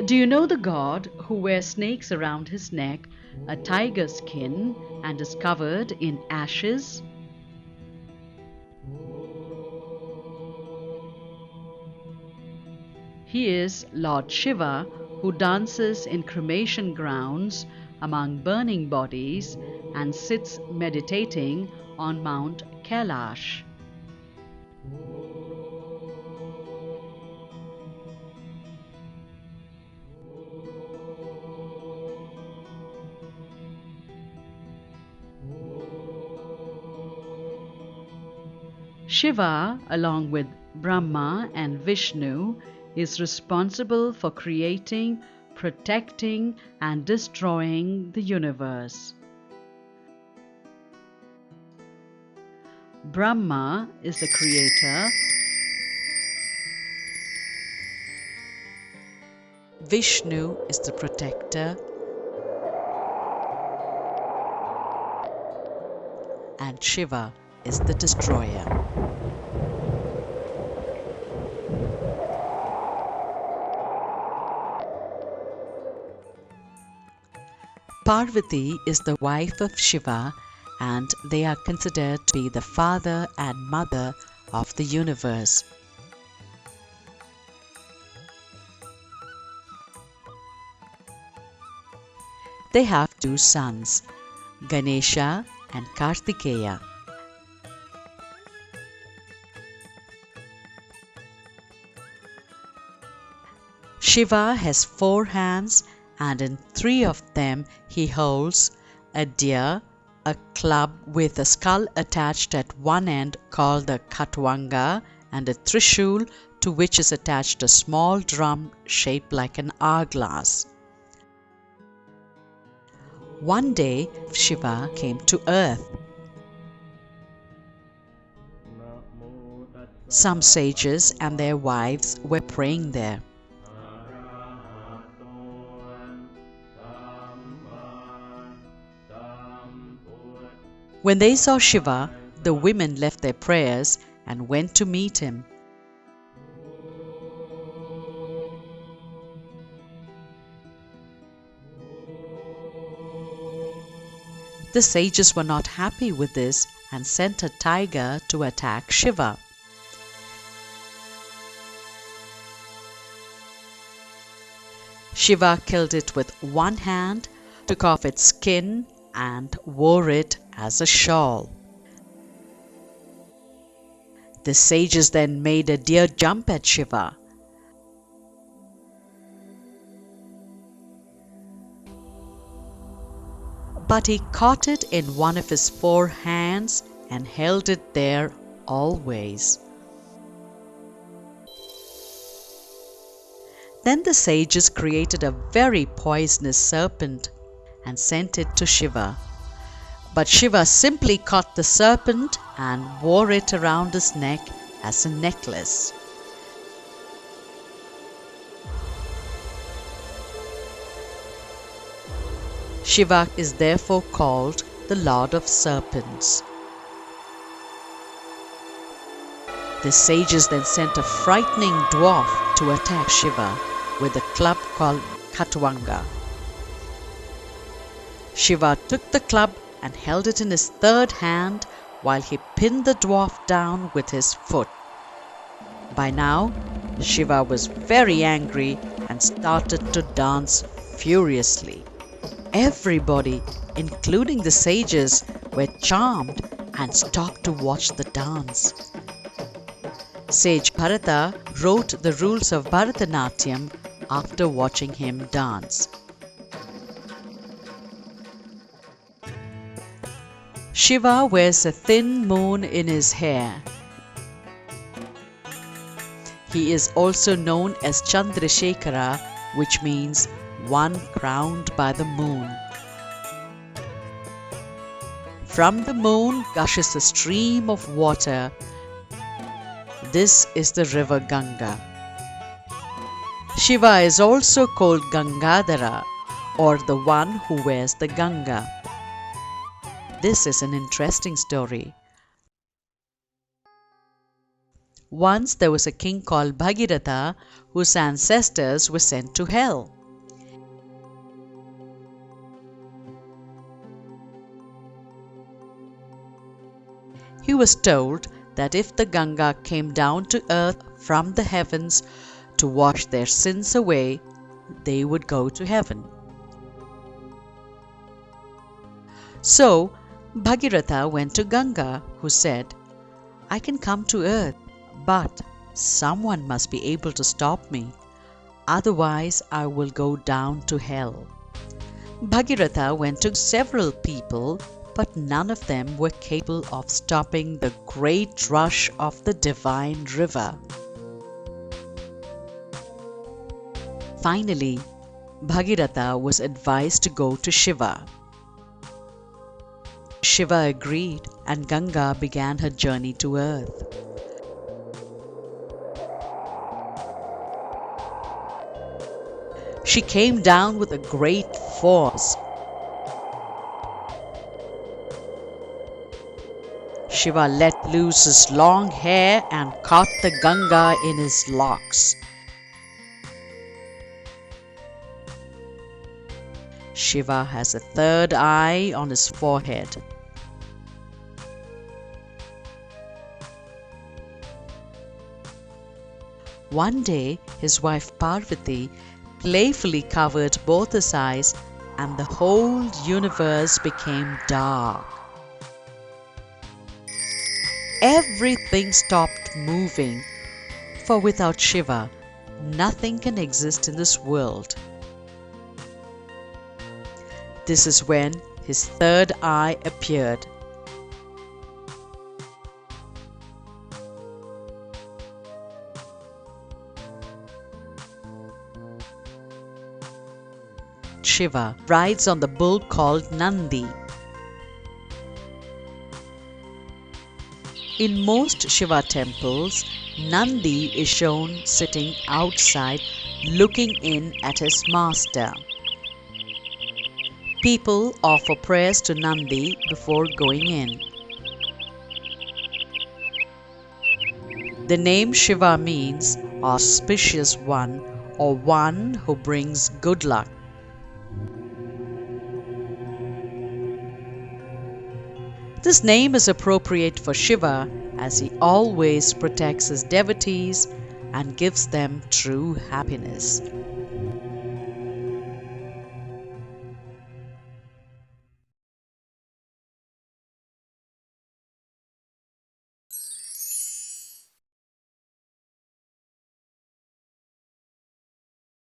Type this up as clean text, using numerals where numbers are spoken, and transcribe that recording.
Do you know the god who wears snakes around his neck, a tiger skin, and is covered in ashes? He is Lord Shiva, who dances in cremation grounds among burning bodies and sits meditating on Mount Kailash. Shiva, along with Brahma and Vishnu, is responsible for creating, protecting, and destroying the universe. Brahma is the creator, Vishnu is the protector, and Shiva is the destroyer. Parvati is the wife of Shiva, and they are considered to be the father and mother of the universe. They have two sons, Ganesha and Kartikeya. Shiva has 4 hands, and in 3 of them he holds a deer, a club with a skull attached at one end called the Khatwanga, and a trishul to which is attached a small drum shaped like an hourglass. One day Shiva came to earth. Some sages and their wives were praying there. When they saw Shiva, the women left their prayers and went to meet him. The sages were not happy with this and sent a tiger to attack Shiva. Shiva killed it with one hand, took off its skin, and wore it as a shawl. The sages then made a deer jump at Shiva. But he caught it in one of his 4 hands and held it there always. Then the sages created a very poisonous serpent and sent it to Shiva. But Shiva simply caught the serpent and wore it around his neck as a necklace. Shiva is therefore called the Lord of Serpents. The sages then sent a frightening dwarf to attack Shiva with a club called Khatwanga. Shiva took the club and held it in his 3rd hand while he pinned the dwarf down with his foot. By now, Shiva was very angry and started to dance furiously. Everybody, including the sages, were charmed and stopped to watch the dance. Sage Bharata wrote the rules of Bharatanatyam after watching him dance. Shiva wears a thin moon in his hair. He is also known as Chandrasekhara, which means one crowned by the moon. From the moon gushes a stream of water. This is the river Ganga. Shiva is also called Gangadhara, or the one who wears the Ganga. This is an interesting story. Once there was a king called Bhagiratha whose ancestors were sent to hell. He was told that if the Ganga came down to earth from the heavens to wash their sins away, they would go to heaven. So Bhagirath went to Ganga, who said, "I can come to earth, but someone must be able to stop me. Otherwise I will go down to hell." Bhagirath went to several people, but none of them were capable of stopping the great rush of the divine river. Finally, Bhagirath was advised to go to Shiva. Shiva agreed, and Ganga began her journey to earth. She came down with a great force. Shiva let loose his long hair and caught the Ganga in his locks. Shiva has a third eye on his forehead. One day, his wife Parvati playfully covered both his eyes, and the whole universe became dark. Everything stopped moving, for without Shiva, nothing can exist in this world. This is when his third eye appeared. Shiva rides on the bull called Nandi. In most Shiva temples, Nandi is shown sitting outside looking in at his master. People offer prayers to Nandi before going in. The name Shiva means auspicious one, or one who brings good luck. This name is appropriate for Shiva, as he always protects his devotees and gives them true happiness.